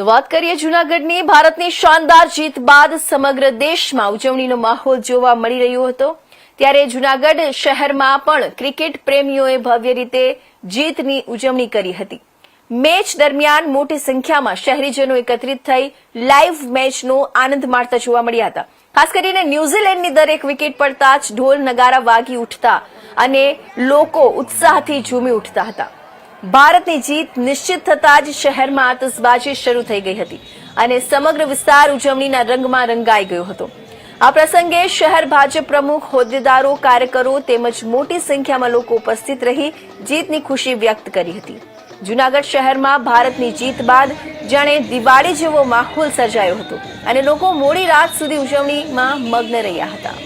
તો વાત કરીએ જૂનાગઢની ભારતની શાનદાર જીત બાદ સમગ્ર દેશમાં ઉજવણીનો માહોલ જોવા મળી રહ્યો હતો। ત્યારે જૂનાગઢ શહેરમાં પણ ક્રિકેટ પ્રેમીઓએ ભવ્ય રીતે જીતની ઉજવણી કરી હતી। મેચ દરમિયાન મોટી સંખ્યામાં શહેરીજનો એકત્રિત થઈ લાઈવ મેચનો આનંદ માણતા જોવા મળ્યા હતા। ખાસ કરીને ન્યૂઝીલેન્ડની દરેક વિકેટ પડતા જ ઢોલ નગારા વાગી ઉઠતા અને લોકો ઉત્સાહથી ઝૂમી ઉઠતા હતા। ભારતની જીત નિશ્ચિત થતાં જ શહેરમાં આતશબાજી શરૂ થઈ ગઈ હતી અને સમગ્ર વિસ્તાર ઉજવણીના રંગમાં રંગાઈ ગયો હતો। આ પ્રસંગે શહેર ભાજપ પ્રમુખ, હોદ્દેદારો, કાર્યકરો તેમજ મોટી સંખ્યામાં લોકો ઉપસ્થિત રહી જીતની ખુશી વ્યક્ત કરી હતી। જૂનાગઢ શહેરમાં ભારતની જીત બાદ જાણે દિવાળી જેવો માહોલ સર્જાયો હતો અને લોકો મોડી રાત સુધી ઉજવણીમાં મગ્ન રહ્યા હતા।